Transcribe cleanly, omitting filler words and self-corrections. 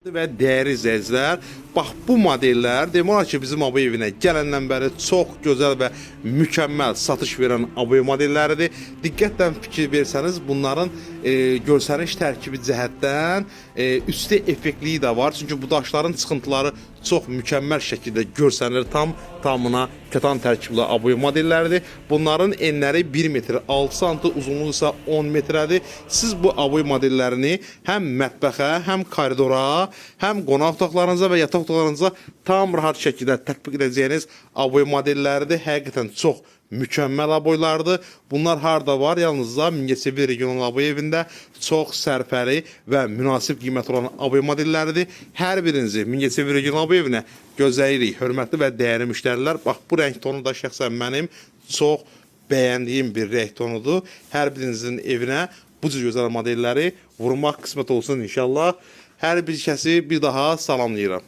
Və dəyərli izləyicilər, bax bu modellər demək olar ki, bizim ABO evinə gələndən bəri çox gözəl və mükəmməl satış verən ABO modelləridir. Diqqətlə fikir versəniz, bunların görsəniş tərkibi cəhətdən üstü effektliyi də var. Çünki bu daşların çıxıntıları çox mükəmməl şəkildə görsənir. Tamına kətan tərkibli ABO modelləridir. Bunların enləri 1 metr 6 sm, uzunluğu isə 10 metrədir. Siz bu ABO modellərini həm mətbəxə, həm koridora, həm qonaq otaqlarınıza və yataq otaqlarınıza tam rahat şəkildə tətbiq edəcəyiniz ABO modelləridir. Həqiqətən çox mükəmməl ABO-lardır. Bunlar harda var? Yalnızca Mingəçevir regional ABO evində çox sərfəli və münasib qiymət olan ABO modelləridir. Hər birinizi Mingəçevir regional ABO evinə gözləyirik, hörmətli və dəyərli müştərilər. Bax, bu rəng tonu da şəxsən mənim çox bəyəndiyim bir rəng tonudur. Hər birinizin evinə bu cür gözəl modelləri vurmaq qismət olsun inşallah. Hər bir kəsi bir daha salamlayıram.